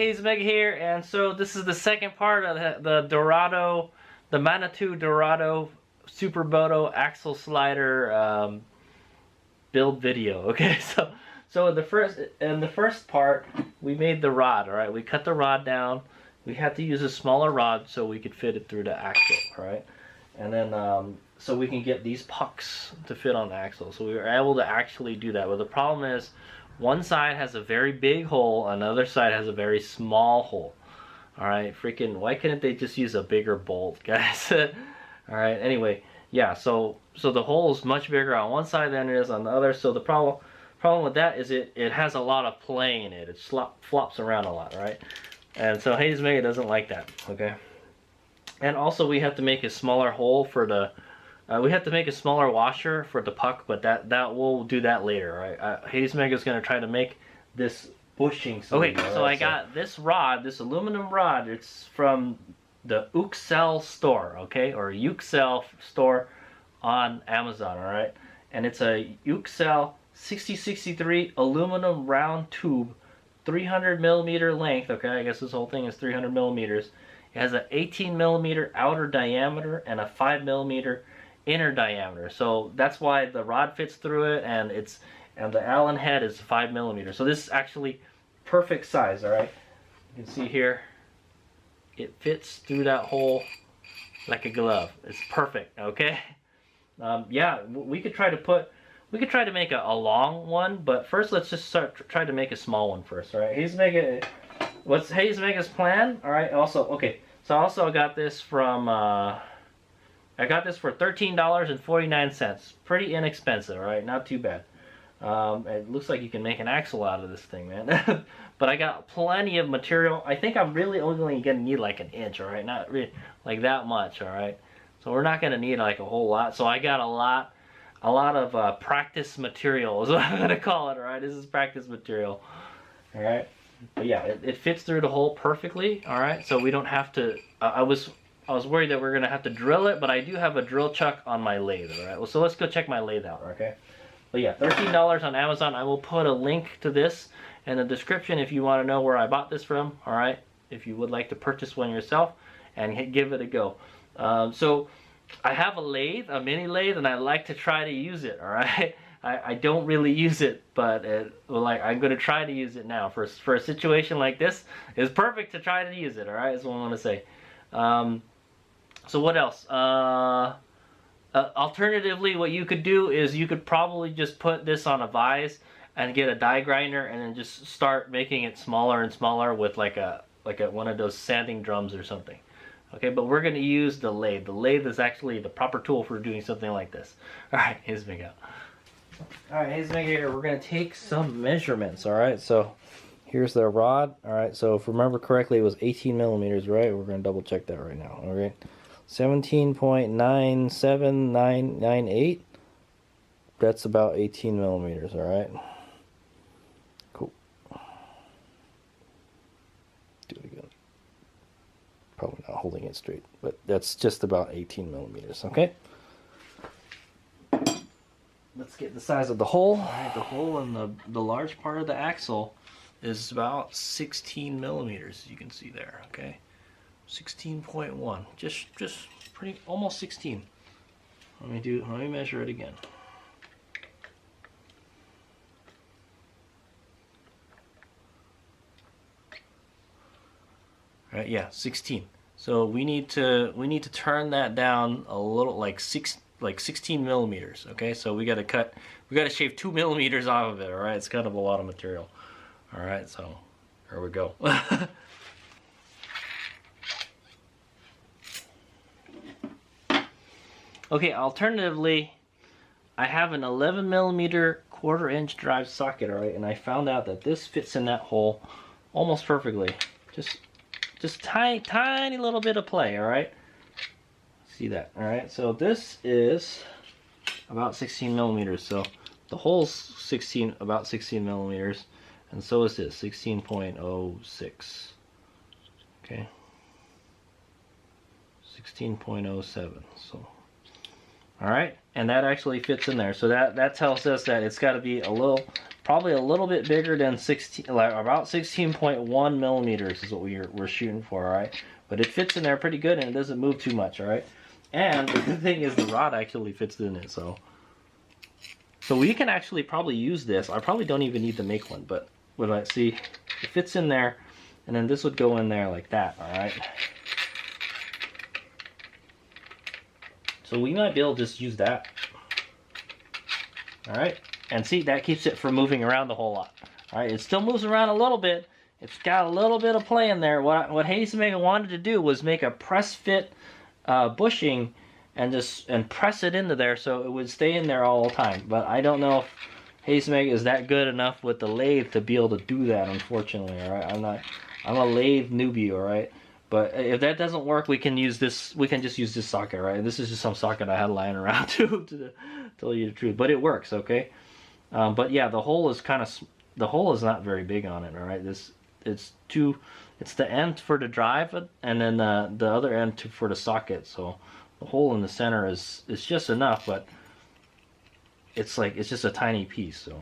Hayes Meg here, and so this is the second part of the Manitou Dorado Supermoto axle slider build video. Okay, so in the first part we made the rod. All right, we cut the rod down. We had to use a smaller rod so we could fit it through the axle. All right, and then so we can get these pucks to fit on the axle. So we were able to actually do that. But the problem is, one side has a very big hole, another side has a very small hole. Alright, freaking, why couldn't they just use a bigger bolt, guys? Alright, anyway, yeah, so the hole is much bigger on one side than it is on the other. So the problem with that is it has a lot of play in it. It flops around a lot, right? And so Hayes Mega doesn't like that, okay? And also we have to make a smaller hole for the we have to make a smaller washer for the puck, but that we'll do that later, right? Hayes Mega is going to try to make this bushing. Okay, so I got this rod, this aluminum rod. It's from the Uxel store, okay, or Uxel store on Amazon, all right? And it's a Uxel 6063 aluminum round tube, 300 millimeter length. Okay, I guess this whole thing is 300 millimeters. It has an 18 millimeter outer diameter and a 5 millimeter inner diameter, so that's why the rod fits through it, and the Allen head is 5 millimeters. So this is actually perfect size. All right, you can see here it fits through that hole like a glove. It's perfect. Okay, yeah, we could try to make a long one, but first let's just try to make a small one first. All right, what's Hayes Mega's plan? All right, also, okay, so I also got this from I got this for $13.49. Pretty inexpensive, right? Not too bad. It looks like you can make an axle out of this thing, man. But I got plenty of material. I think I'm really only going to need like an inch, all right? Not really like that much, all right? So we're not going to need like a whole lot. So I got a lot of practice material is what I'm going to call it, all right? This is practice material, all right? But yeah, it fits through the hole perfectly, all right? So we don't have to, I was worried that we're going to have to drill it, but I do have a drill chuck on my lathe, all right? Well, so let's go check my lathe out, okay? But yeah, $13 on Amazon. I will put a link to this in the description if you want to know where I bought this from, all right? If you would like to purchase one yourself and give it a go. So I have a lathe, a mini lathe, and I like to try to use it, all right? I don't really use it, but I'm going to try to use it now. For a situation like this, it's perfect to try to use it, all right? That's what I want to say. So what else? Alternatively, what you could do is you could probably just put this on a vise and get a die grinder and then just start making it smaller and smaller with like one of those sanding drums or something. Okay, but we're going to use the lathe. The lathe is actually the proper tool for doing something like this. All right, here's Miguel. All right, here's Miguel here. We're going to take some measurements. All right, so here's the rod. All right, so if I remember correctly, it was 18 millimeters, right? We're going to double check that right now. All right, 17.97998. That's about 18 millimeters. All right, cool. Do it again. Probably not holding it straight, but that's just about 18 millimeters. Okay. Let's get the size of the hole. All right, the hole in the large part of the axle is about 16 millimeters. You can see there. Okay, 16.1. Just pretty almost 16. Let me measure it again. All right, yeah, 16. So we need to turn that down a little, like 16 millimeters. Okay, so we got to shave 2 millimeters off of it. All right, it's kind of a lot of material. All right, so here we go. Okay, alternatively, I have an 11 millimeter 1/4 inch drive socket. All right, and I found out that this fits in that hole almost perfectly. Just tiny little bit of play. All right, see that? All right, so this is about 16 millimeters. So the hole's about 16 millimeters, and so is this 16.06. Okay, 16.07. So all right, and that actually fits in there. So that tells us that it's got to be a little probably a little bit bigger than 16, like about 16.1 millimeters is what we're shooting for, all right? But it fits in there pretty good and it doesn't move too much, all right? And the good thing is the rod actually fits in it, so we can actually probably use this. I probably don't even need to make one, but when I see it fits in there, and then this would go in there like that, all right? So we might be able to just use that. All right, and see, that keeps it from moving around a whole lot. All right, it still moves around a little bit. It's got a little bit of play in there. What Hazemaker wanted to do was make a press fit bushing and press it into there so it would stay in there all the time. But I don't know if Hazemaker is that good enough with the lathe to be able to do that, unfortunately. All right, I'm a lathe newbie, all right? But if that doesn't work, we can use this. We can just use this socket, right? This is just some socket I had lying around to tell you the truth. But it works, okay? But yeah, the hole is not very big on it, all right? It's the end for the drive, and then the other end for the socket. So the hole in the center is just enough, but it's just a tiny piece. So,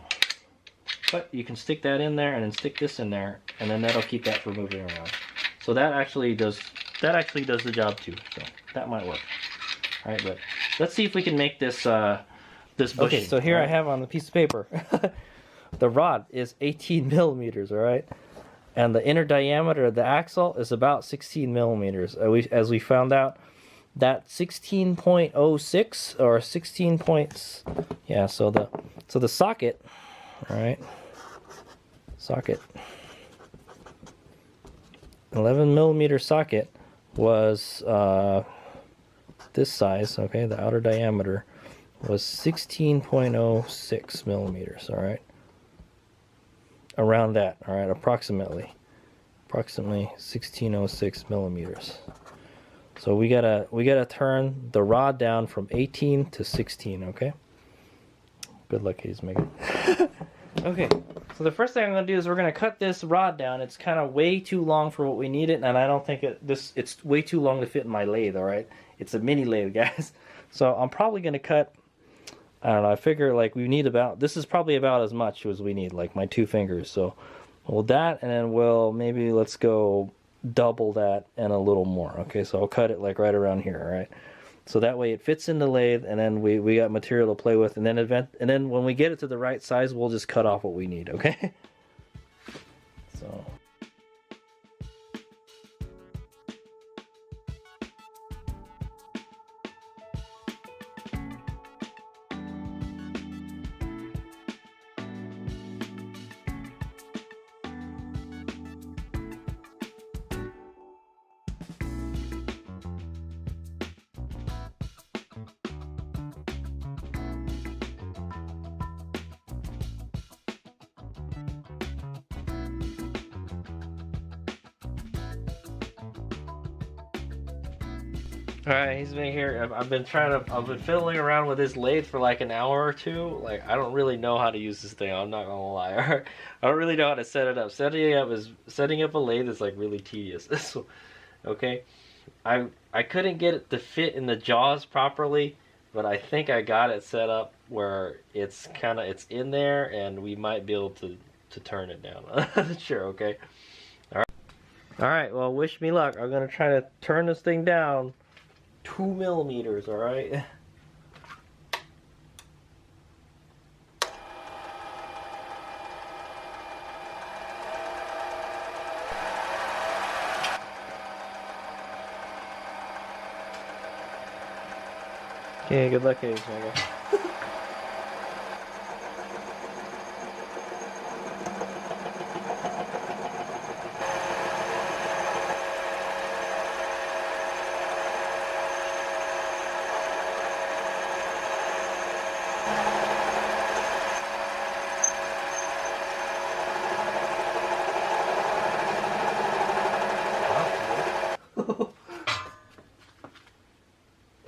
but you can stick that in there, and then stick this in there, and then that'll keep that from moving around. So that actually does the job too. So that might work. All right, but let's see if we can make this this bushing. Okay, so here I have on the piece of paper. The rod is 18 millimeters, all right? And the inner diameter of the axle is about 16 millimeters. As we found out, that 16.06 or 16 points, yeah, so the socket, all right, socket, 11 millimeter socket was this size, okay, the outer diameter was 16.06 millimeters, all right, around that, all right, approximately 1606 millimeters. So we gotta turn the rod down from 18 to 16, okay? Good luck, Hazemaker. Okay, so the first thing I'm going to do is we're going to cut this rod down. It's kind of way too long for what we need it, and I don't think it's way too long to fit in my lathe, all right? It's a mini lathe, guys. So I'm probably going to cut, I don't know, I figure like we need this is probably about as much as we need, like my 2 fingers. So we'll that, and then let's go double that and a little more, okay? So I'll cut it like right around here, all right? So that way it fits in the lathe, and then we got material to play with, and then when we get it to the right size, we'll just cut off what we need, okay? So. Alright, he's been here. I've been fiddling around with this lathe for like an hour or two. Like, I don't really know how to use this thing, I'm not gonna lie. I don't really know how to set it up. Setting up a lathe is like really tedious. So, okay. I couldn't get it to fit in the jaws properly, but I think I got it set up where it's in there, and we might be able to turn it down. I'm not sure, okay? Alright, well, wish me luck. I'm gonna try to turn this thing down 2 millimeters, all right? Okay, good luck, Hazemaker.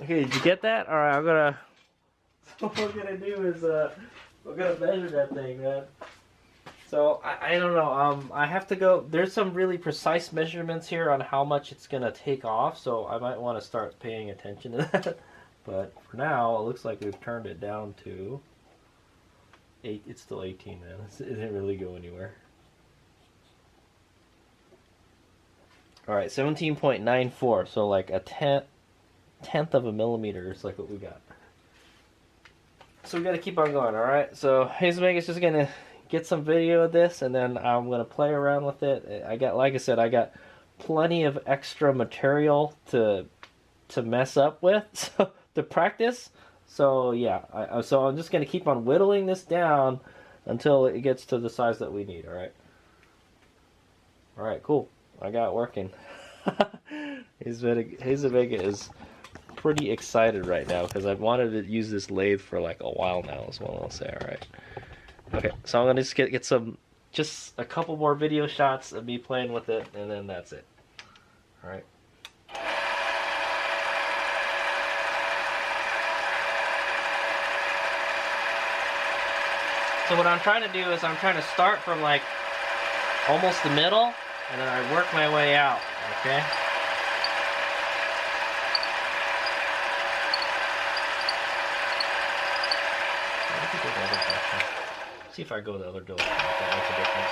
Okay, did you get that? Alright, so what we're gonna do is, we're gonna measure that thing, man. So, I don't know, I have to go, there's some really precise measurements here on how much it's gonna take off, so I might want to start paying attention to that. But for now, it looks like we've turned it down to It's still 18, man. It didn't really go anywhere. All right, 17.94. So like a tenth of a millimeter is like what we got. So we got to keep on going. All right. So Hazel Mega's just gonna get some video of this, and then I'm gonna play around with it. I got, like I said, I got plenty of extra material to mess up with, so to practice. So yeah, so I'm just gonna keep on whittling this down until it gets to the size that we need. All right. All right. Cool. I got it working. Hazel Mega is pretty excited right now because I've wanted to use this lathe for like a while now, is what I'll say. All right. Okay, so I'm gonna just get just a couple more video shots of me playing with it, and then that's it. All right. So what I'm trying to do is I'm trying to start from like almost the middle, and then I work my way out. Okay. See if I go the other door. If that makes a difference.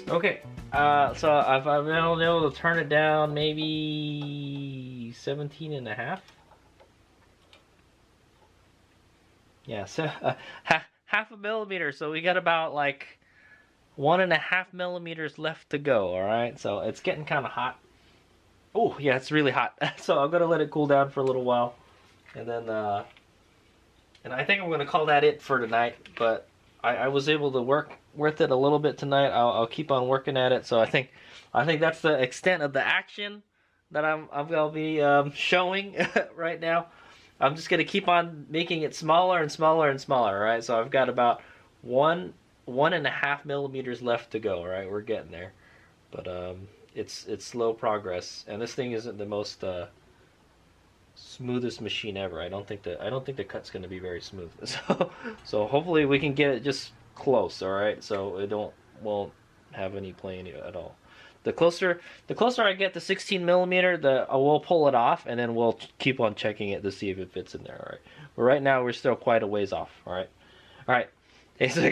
Okay, so I've been able to turn it down maybe 17 and a half. Yeah, so half a millimeter. So we got about like 1.5 millimeters left to go. All right, so it's getting kind of hot. Oh yeah, it's really hot. So I'm gonna let it cool down for a little while, and then and I think I'm gonna call that it for tonight. But I was able to work with it a little bit tonight. I'll keep on working at it. So I think that's the extent of the action that I'm gonna be showing right now. I'm just gonna keep on making it smaller and smaller and smaller. All right, so I've got about 1.5 millimeters left to go. All right, we're getting there, but it's slow progress, and this thing isn't the most smoothest machine ever. I don't think the cut's going to be very smooth. So hopefully we can get it just close. All right, so it won't have any play at all. The closer I get to 16 millimeter, we'll pull it off, and then we'll keep on checking it to see if it fits in there. All right, but right now we're still quite a ways off. All right. Hey, so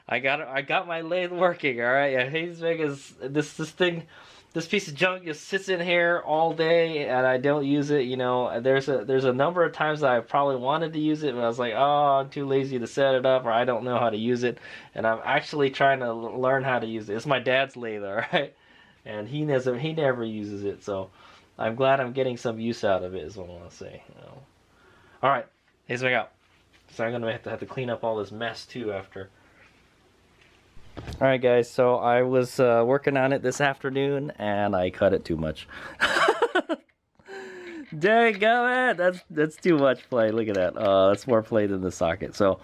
I got my lathe working. All right, yeah. Hey, Vegas, this piece of junk just sits in here all day, and I don't use it. You know, there's a number of times that I probably wanted to use it, but I was like, oh, I'm too lazy to set it up, or I don't know how to use it, and I'm actually trying to learn how to use it. It's my dad's lathe, all right, and he never uses it, so I'm glad I'm getting some use out of it. Is what I want to say. You know. All right, here's what I got. So I'm gonna have to clean up all this mess too after. Alright guys, so I was working on it this afternoon and I cut it too much. Dang it! That's too much play. Look at that. That's more play than the socket. So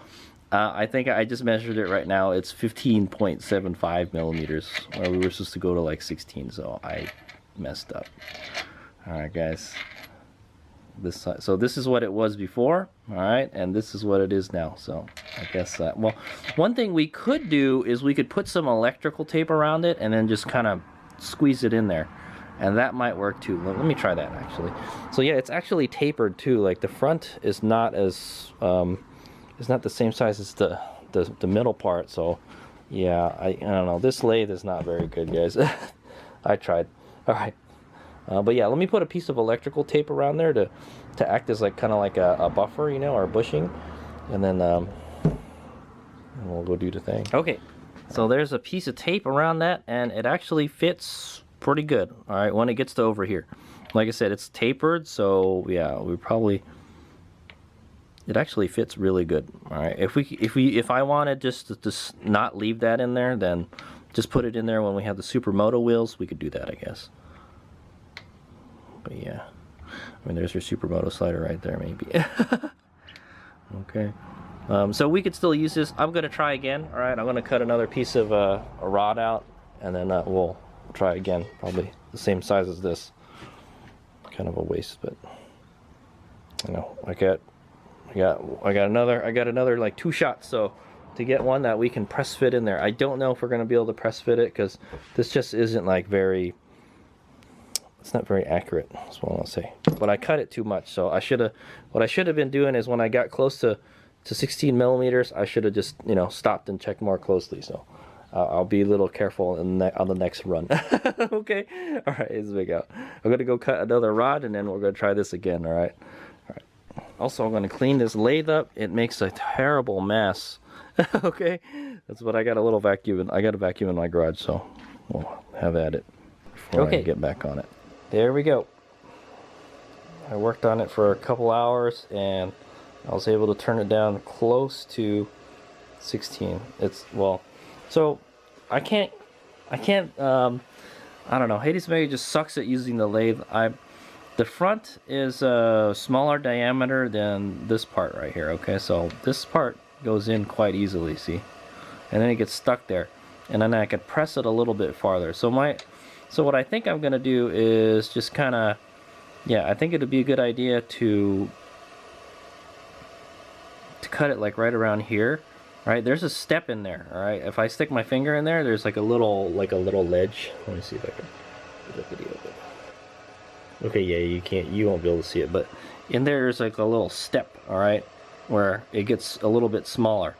I think I just measured it right now. It's 15.75 millimeters. We were supposed to go to like 16, so I messed up. Alright guys. So this is what it was before, all right, and this is what it is now. So I guess well, one thing we could do is we could put some electrical tape around it and then just kind of squeeze it in there, and that might work too. Let me try that actually. So yeah, it's actually tapered too. Like the front is not as it's not the same size as the middle part. So yeah, I don't know. This lathe is not very good, guys. I tried. All right. But yeah, let me put a piece of electrical tape around there to act as like kind of like a buffer, you know, or bushing, and then we'll go do the thing. Okay, so there's a piece of tape around that, and it actually fits pretty good. All right, when it gets to over here, like I said, it's tapered, so yeah, it actually fits really good. All right, if I wanted just to not leave that in there, then just put it in there when we have the Supermoto wheels. We could do that, I guess. But yeah, I mean, there's your Supermoto slider right there, maybe. Okay, so we could still use this. I'm gonna try again. All right, I'm gonna cut another piece of a rod out, and then we'll try again. Probably the same size as this. Kind of a waste, but you know, I got another like 2 shots. So to get one that we can press fit in there, I don't know if we're gonna be able to press fit it because this just isn't like very. It's not very accurate, that's what I'll say. But I cut it too much, so what I should have been doing is when I got close to 16 millimeters, I should have just, you know, stopped and checked more closely. So I'll be a little careful on the next run. Okay, all right, here's we go. I'm gonna go cut another rod, and then we're gonna try this again. All right. Also, I'm gonna clean this lathe up. It makes a terrible mess. Okay, that's what I got a little vacuum. I got a vacuum in my garage, so we'll have at it before I get back on it. There we go. I worked on it for a couple hours and I was able to turn it down close to 16. It's, well, so I don't know, Hades Mega just sucks at using the lathe. The front is a smaller diameter than this part right here, okay? So this part goes in quite easily, see? And then it gets stuck there. And then I could press it a little bit farther. So what I think I'm gonna do is just kind of, yeah, I think it'd be a good idea to cut it like right around here. Right, there's a step in there. All right, if I stick my finger in there, there's like a little ledge. Let me see if I can get a video of it. Okay, yeah, you won't be able to see it, but in there's like a little step. All right, where it gets a little bit smaller.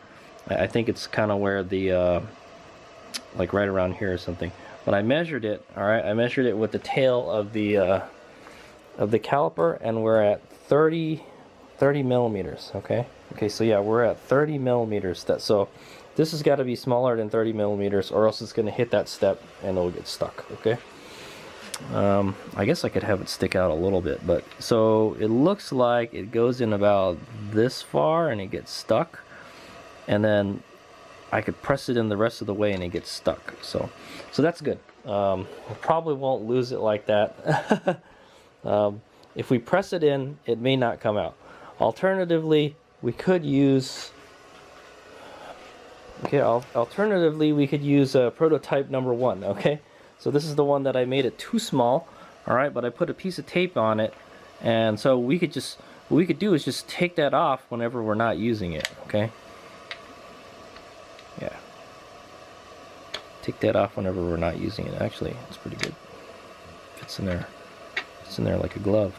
I think it's kind of where the like right around here or something. But I measured it, all right, I measured it with the tail of the caliper, and we're at 30 millimeters, okay? Okay, so yeah, we're at 30 millimeters. So this has got to be smaller than 30 millimeters, or else it's going to hit that step and it'll get stuck, okay? I guess I could have it stick out a little bit, but so it looks like it goes in about this far and it gets stuck, and then I could press it in the rest of the way and it gets stuck. So that's good. I probably won't lose it like that. If we press it in, it may not come out. Alternatively, we could use prototype number 1, okay? So this is the one that I made it too small, all right, but I put a piece of tape on it, and so what we could do is just take that off whenever we're not using it, okay? Yeah. Take that off whenever we're not using it. Actually, it's pretty good. Fits in there. It's in there like a glove.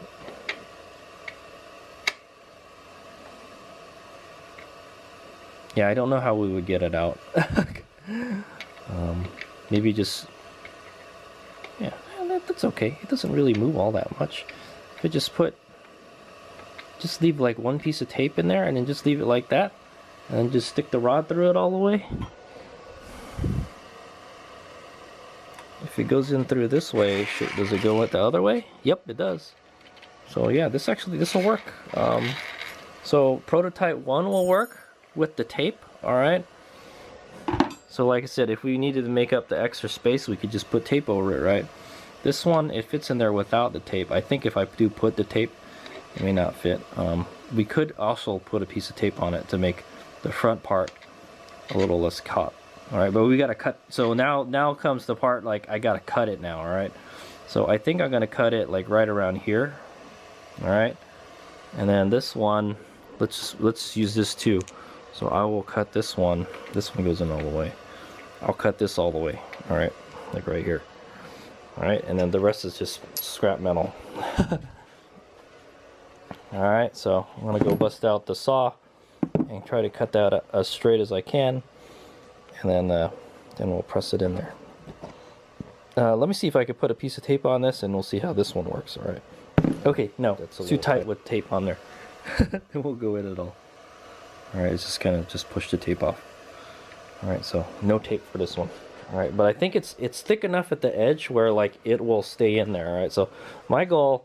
Yeah, I don't know how we would get it out. Maybe just, yeah, that's okay. It doesn't really move all that much. If I just leave like one piece of tape in there and then just leave it like that, and then just stick the rod through it all the way. If it goes in through this way, does it go the other way? Yep, it does. So yeah, this will work. So prototype 1 will work with the tape, all right? So like I said, if we needed to make up the extra space, we could just put tape over it, right? This one, it fits in there without the tape. I think if I do put the tape, it may not fit. We could also put a piece of tape on it to make the front part a little less caught. All right, but we gotta cut. So now comes the part, like I gotta cut it now, all right? So I think I'm gonna cut it like right around here, all right? And then this one, let's use this too. So I will cut this one. This one goes in all the way. I'll cut this all the way, all right? Like right here. All right, and then the rest is just scrap metal. All right, so I'm gonna go bust out the saw and try to cut that as straight as I can, and then we'll press it in there. Let me see if I could put a piece of tape on this, and we'll see how this one works. All right. Okay, no, it's too tight with tape on there. It won't go in at all. All right, it's just kind of just push the tape off. All right, so no tape for this one. All right, but I think it's thick enough at the edge where like it will stay in there. All right, so my goal,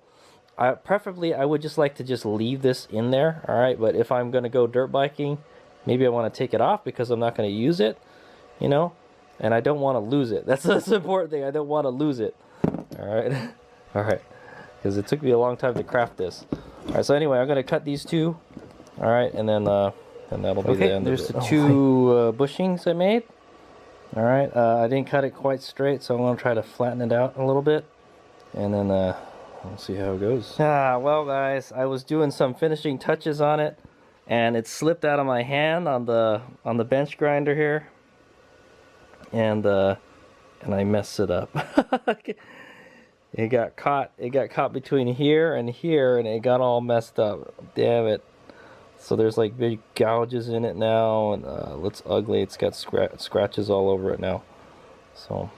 preferably I would just like to just leave this in there. All right, but if I'm gonna go dirt biking, maybe I want to take it off because I'm not gonna use it, you know, and I don't want to lose it. That's the important thing. I don't want to lose it. All right, all right, because it took me a long time to craft this. All right, so anyway, I'm gonna cut these two. All right, and then and that'll be the end of it. There's the two bushings I made. All right, I didn't cut it quite straight, so I'm gonna try to flatten it out a little bit, and then we'll see how it goes. Well, guys, I was doing some finishing touches on it, and it slipped out of my hand on the bench grinder here, and I messed it up. It got caught between here, and it got all messed up. Damn it. So there's like big gouges in it now, and it's ugly. It's got scratches all over it now. So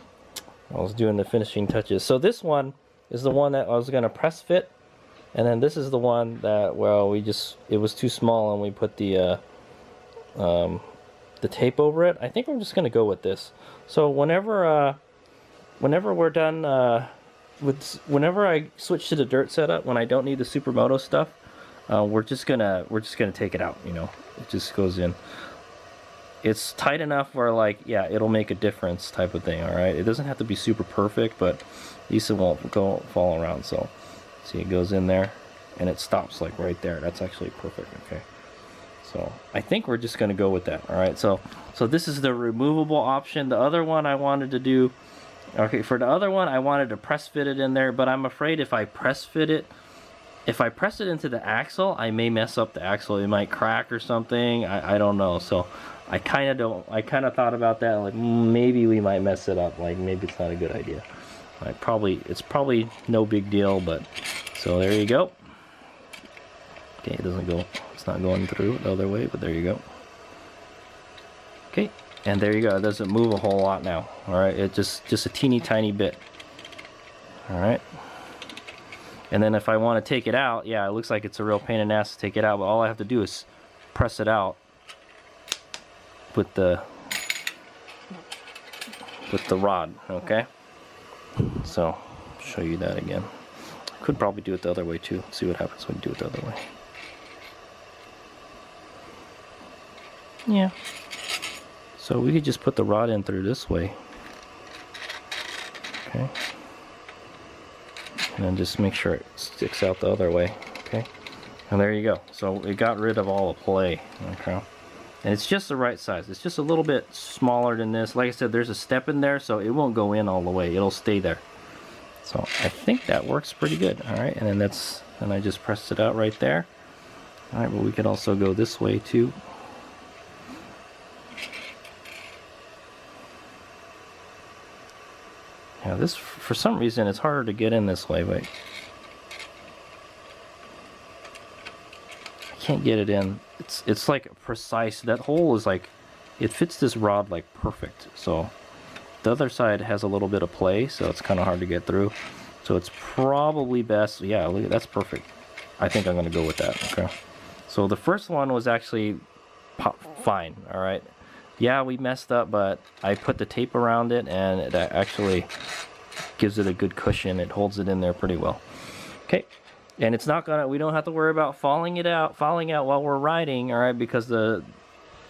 I was doing the finishing touches. So this one is the one that I was gonna press fit, and then this is the one that, well, it was too small, and we put the tape over it. I think I'm just gonna go with this. So whenever we're done whenever I switch to the dirt setup, when I don't need the Supermoto stuff, we're just gonna take it out. You know, it just goes in. It's tight enough where, like, yeah, it'll make a difference, type of thing. All right, it doesn't have to be super perfect, but at least it won't fall around. So see, it goes in there, and it stops like right there. That's actually perfect. Okay, so I think we're just gonna go with that. All right, so this is the removable option. The other one I wanted to do. Okay, for the other one, I wanted to press fit it in there, but I'm afraid if I press it into the axle, I may mess up the axle. It might crack or something. I don't know. So I kind of thought about that. Like, maybe we might mess it up. Like, maybe it's not a good idea. It's probably no big deal. But so there you go. Okay, it's not going through the other way, but there you go. Okay. And there you go. It doesn't move a whole lot now. All right, it just a teeny tiny bit. All right. And then if I want to take it out, yeah, it looks like it's a real pain in the ass to take it out, but all I have to do is press it out with the rod. Okay. So I'll show you that again. I could probably do it the other way too. See what happens when you do it the other way. Yeah. So we could just put the rod in through this way. Okay. And then just make sure it sticks out the other way. Okay. And there you go. So it got rid of all the play. Okay. And it's just the right size. It's just a little bit smaller than this. Like I said, there's a step in there, so it won't go in all the way. It'll stay there. So I think that works pretty good. All right. And then I just pressed it out right there. All right. But we could also go this way too. Yeah, this, for some reason, it's harder to get in this way, but I can't get it in. It's like precise. That hole is like, it fits this rod like perfect. So the other side has a little bit of play, so it's kind of hard to get through. So it's probably best. Yeah, look, that's perfect. I think I'm going to go with that. Okay. So the first one was actually fine. All right. Yeah, we messed up, but I put the tape around it, and it actually gives it a good cushion. It holds it in there pretty well. Okay, and it's not gonna. We don't have to worry about falling out while we're riding. All right, because the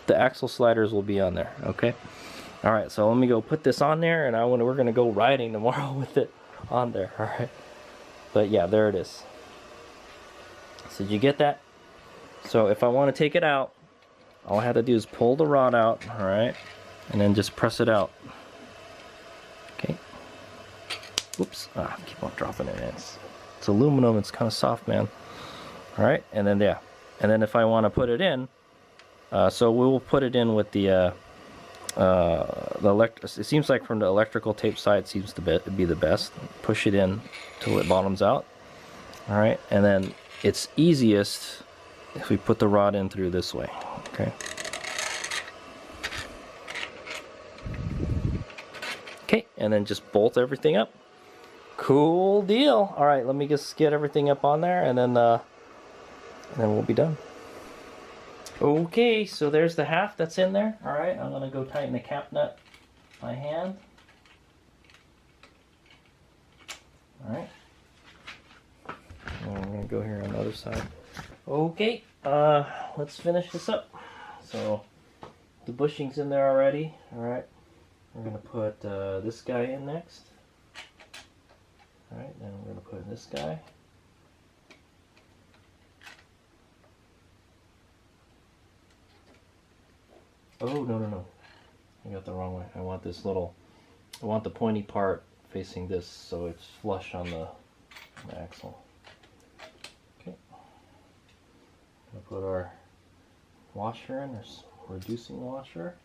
axle sliders will be on there. Okay. All right. So let me go put this on there, and we're gonna go riding tomorrow with it on there. All right. But yeah, there it is. So did you get that? So if I want to take it out, all I have to do is pull the rod out, all right, and then just press it out. Okay. Oops. I keep on dropping it. It's aluminum. It's kind of soft, man. All right, and then yeah, and then if I want to put it in, so we will put it in with the it seems like from the electrical tape side seems to be the best. Push it in till it bottoms out. All right, and then it's easiest if we put the rod in through this way. Okay. Okay, and then just bolt everything up. Cool deal. All right, let me just get everything up on there, and then we'll be done. Okay, so there's the half that's in there. All right, I'm gonna go tighten the cap nut by hand. All right, and I'm gonna go here on the other side. Okay, let's finish this up. So the bushing's in there already. All right, we're gonna put this guy in next. All right, then we're gonna put this guy. Oh, no. I got the wrong way. I want this little, I want the pointy part facing this so it's flush on the axle. Okay. Gonna put our washer in, this reducing washer.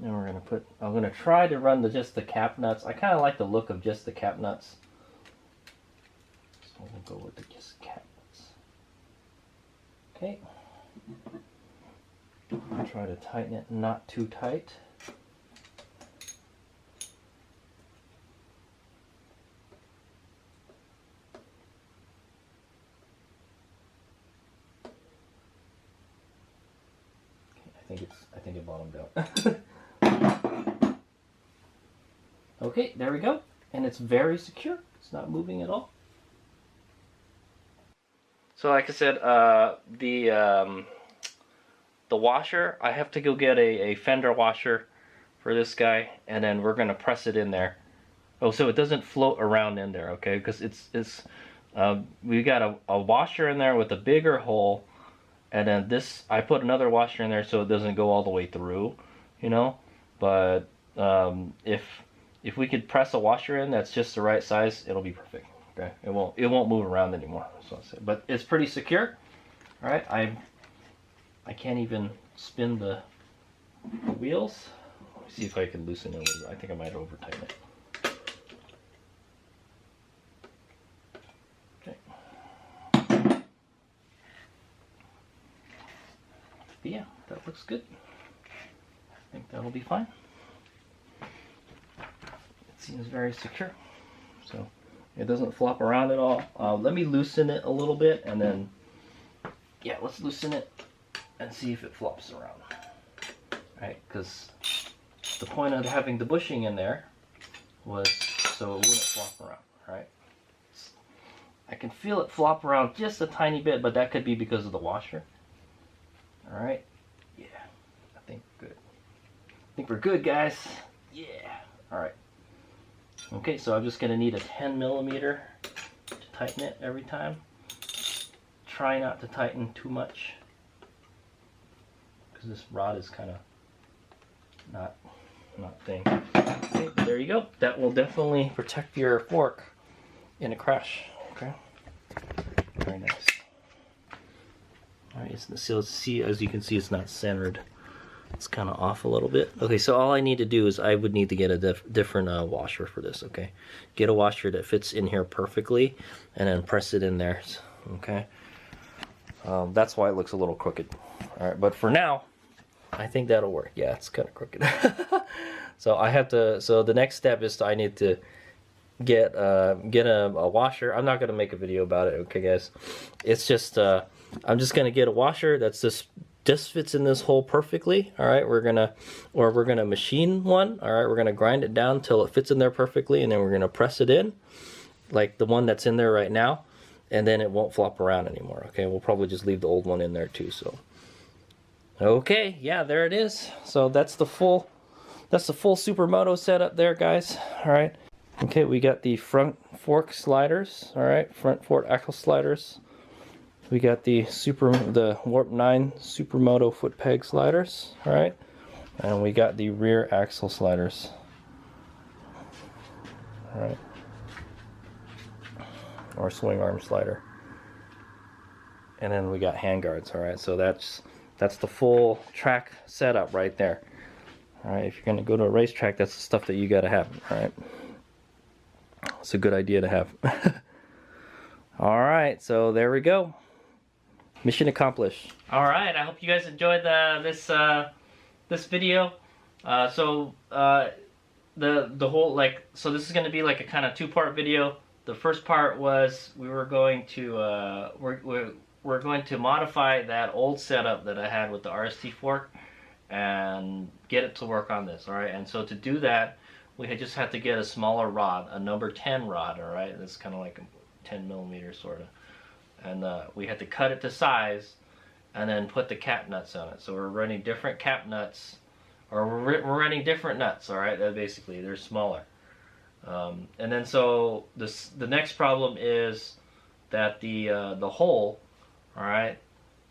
Then we're gonna put, I'm gonna try to run just the cap nuts. I kind of like the look of just the cap nuts. So we'll go with the just cap nuts. Okay. I'll try to tighten it not too tight. Okay, I think it bottomed out. Okay, there we go. And it's very secure. It's not moving at all. So like I said, the washer, I have to go get a fender washer for this guy, and then we're gonna press it in there. Oh, so it doesn't float around in there, okay? Because we got a washer in there with a bigger hole, and then this, I put another washer in there so it doesn't go all the way through, you know. But if we could press a washer in that's just the right size, it'll be perfect. Okay, it won't move around anymore. So I'll say, but it's pretty secure. All right, I can't even spin the wheels. Let me see if I can loosen it a little bit. I think I might over tighten it. Okay. But yeah, that looks good. I think that'll be fine. It seems very secure. So it doesn't flop around at all. Let me loosen it a little bit, and then, yeah, let's loosen it and see if it flops around. Right, because the point of having the bushing in there was so it wouldn't flop around, right? I can feel it flop around just a tiny bit, but that could be because of the washer. All right, yeah, I think good. I think we're good, guys. Yeah, all right. Okay, so I'm just gonna need a 10 millimeter to tighten it every time. Try not to tighten too much, because this rod is kind of not thing. Okay, but there you go. That will definitely protect your fork in a crash. Okay, very nice. All right, so see, as you can see, it's not centered. It's kind of off a little bit. Okay, so all I need to do is I would need to get a different washer for this. Okay, get a washer that fits in here perfectly, and then press it in there. Okay, that's why it looks a little crooked. All right, but for now, I think that'll work. Yeah, it's kind of crooked. So I have to. So the next step is I need to get a washer. I'm not gonna make a video about it. Okay, guys. It's just I'm just gonna get a washer that's just fits in this hole perfectly. All right, we're gonna machine one. All right, we're gonna grind it down till it fits in there perfectly, and then we're gonna press it in, like the one that's in there right now, and then it won't flop around anymore. Okay, we'll probably just leave the old one in there too. So. Okay, yeah, there it is. So that's the full Supermoto setup there, guys. All right. Okay, we got the front fork sliders. All right, front fork axle sliders. We got the Warp 9 Supermoto foot peg sliders. All right, and we got the rear axle sliders. All right, or swing arm slider. And then we got hand guards. All right, so that's the full track setup right there. All right, if you're gonna go to a racetrack, that's the stuff that you gotta have. All right, it's a good idea to have. All right, so there we go. Mission accomplished. All right, I hope you guys enjoyed this video. the whole, like, so this is going to be like a kind of two-part video. The first part was we were going to we're going to modify that old setup that I had with the RST fork and get it to work on this, all right? And so to do that, we just had to get a smaller rod, a number 10 rod, all right? It's kind of like a 10 millimeter sort of. And we had to cut it to size and then put the cap nuts on it. So we're running different cap nuts, or we're running different nuts, all right? Basically, they're smaller. And then so the next problem is that the hole, all right?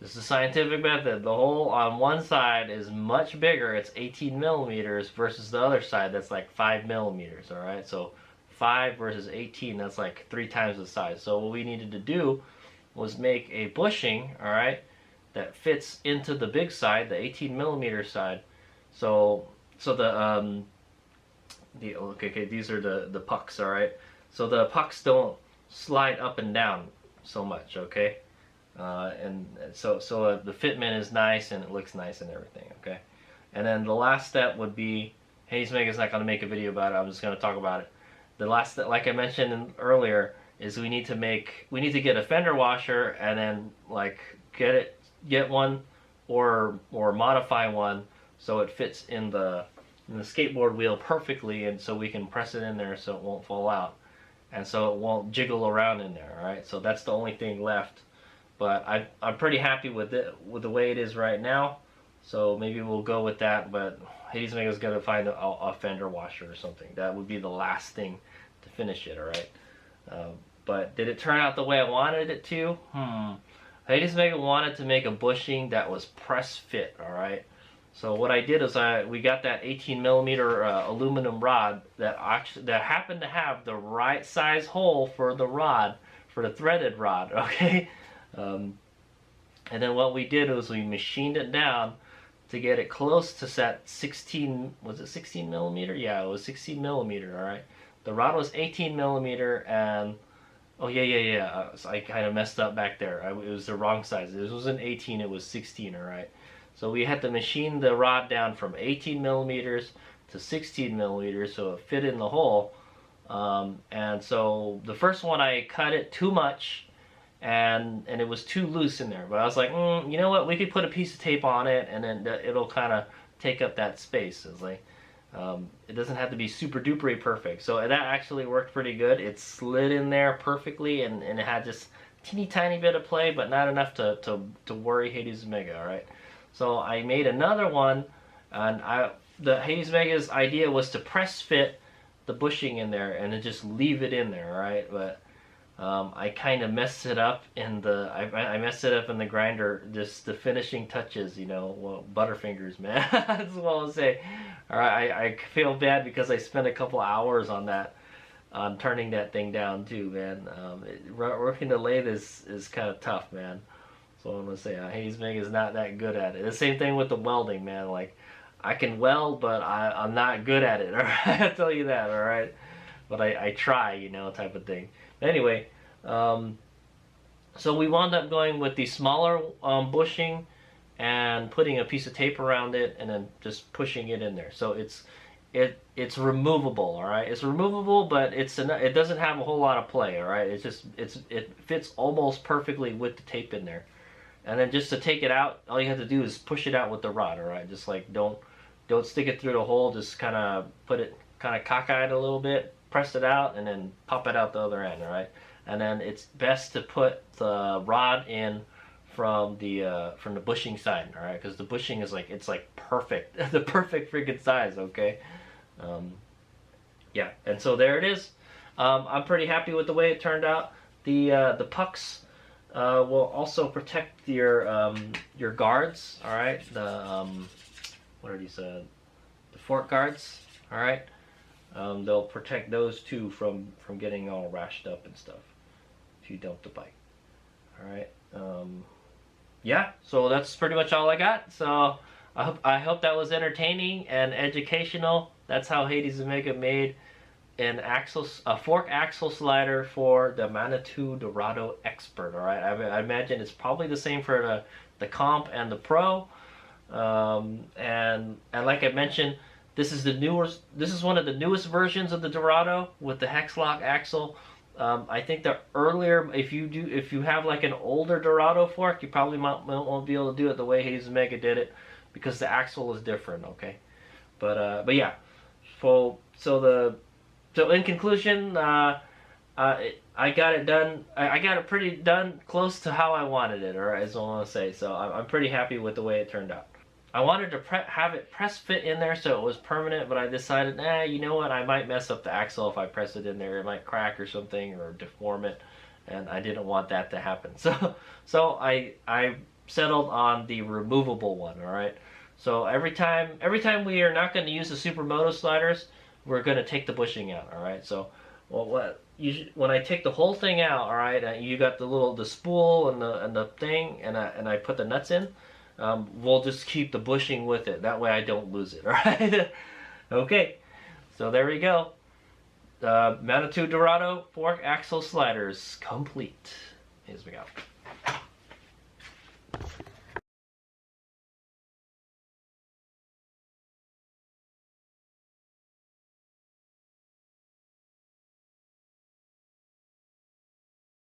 This is a scientific method. The hole on one side is much bigger. It's 18 millimeters versus the other side that's like 5 millimeters, all right? So 5 versus 18, that's like 3 times the size. So what we needed to do was make a bushing, all right, that fits into the big side, the 18 millimeter side. So the okay, these are the pucks, all right? So the pucks don't slide up and down so much, okay? And so the fitment is nice and it looks nice and everything, okay? And then the last step would be, Hades Mega's not going to make a video about it, I'm just going to talk about it. The last step, like I mentioned earlier, is we need to get a fender washer and then like get one or modify one so it fits in the skateboard wheel perfectly, and so we can press it in there so it won't fall out and so it won't jiggle around in there, all right? So that's the only thing left. But I'm pretty happy with it, with the way it is right now. So maybe we'll go with that. But Hades Mega's gonna find a fender washer or something. That would be the last thing to finish it. All right. But did it turn out the way I wanted it to? Hades Mega wanted to make a bushing that was press fit. All right. So what I did is we got that 18 millimeter aluminum rod that happened to have the right size hole for the rod, for the threaded rod. Okay. And then what we did was we machined it down to get it close to that 16, was it 16 millimeter? Yeah, it was 16 millimeter, all right? The rod was 18 millimeter and, oh yeah. So I kind of messed up back there. It was the wrong size. This wasn't 18, it was 16, all right? So we had to machine the rod down from 18 millimeters to 16 millimeters so it fit in the hole. And so the first one I cut it too much, and it was too loose in there, but I was like, you know what, we could put a piece of tape on it and then it'll kind of take up that space. It's like it doesn't have to be super duper perfect. So that actually worked pretty good. It slid in there perfectly and it had just teeny tiny bit of play, but not enough to worry Hades Mega. All right, so I made another one, and the Hades Mega's idea was to press fit the bushing in there and then just leave it in there. All right, but I kind of messed it up in I messed it up in the grinder, just the finishing touches, you know, well, Butterfingers, man. That's what I'll say. All right, I feel bad because I spent a couple hours on that, on turning that thing down too, man. Working the lathe is kind of tough, man. So I'm gonna say, Hades Mega is not that good at it. The same thing with the welding, man. Like, I can weld, but I'm not good at it. All right, I'll tell you that. All right, but I try, you know, type of thing. Anyway, so we wound up going with the smaller bushing and putting a piece of tape around it and then just pushing it in there. So it's removable, all right? It's removable, but it doesn't have a whole lot of play, all right? It fits almost perfectly with the tape in there. And then just to take it out, all you have to do is push it out with the rod, all right? Just like don't stick it through the hole, just kind of put it kind of cockeyed a little bit, press it out, and then pop it out the other end, all right? And then it's best to put the rod in from the bushing side, all right? Because the bushing is like, it's like perfect, the perfect freaking size, okay? Yeah, and so there it is. I'm pretty happy with the way it turned out. The pucks will also protect your guards, all right? What are these? The fork guards, all right? They'll protect those too from getting all rashed up and stuff if you dump the bike. All right. Yeah. So that's pretty much all I got. So I hope that was entertaining and educational. That's how Hades Mega made a fork axle slider for the Manitou Dorado Expert. All right. I imagine it's probably the same for the Comp and the Pro. And like I mentioned, This is the newest. This is one of the newest versions of the Dorado with the hex lock axle. I think the earlier, if you have like an older Dorado fork, you probably won't be able to do it the way Hayes Mega did it, because the axle is different. Okay, but yeah. So in conclusion, I got it done. I got it pretty done, close to how I wanted it. All right, is all I want to say. So I'm pretty happy with the way it turned out. I wanted to have it press fit in there so it was permanent, but I decided, nah, you know what? I might mess up the axle if I press it in there. It might crack or something or deform it, and I didn't want that to happen. So I settled on the removable one. All right. So every time we are not going to use the Supermoto sliders, we're going to take the bushing out. All right. So when I take the whole thing out, all right, you got the spool and the thing, and I put the nuts in. We'll just keep the bushing with it. That way I don't lose it. All right. Okay. So there we go. Manitou Dorado fork axle sliders complete. Here's we go.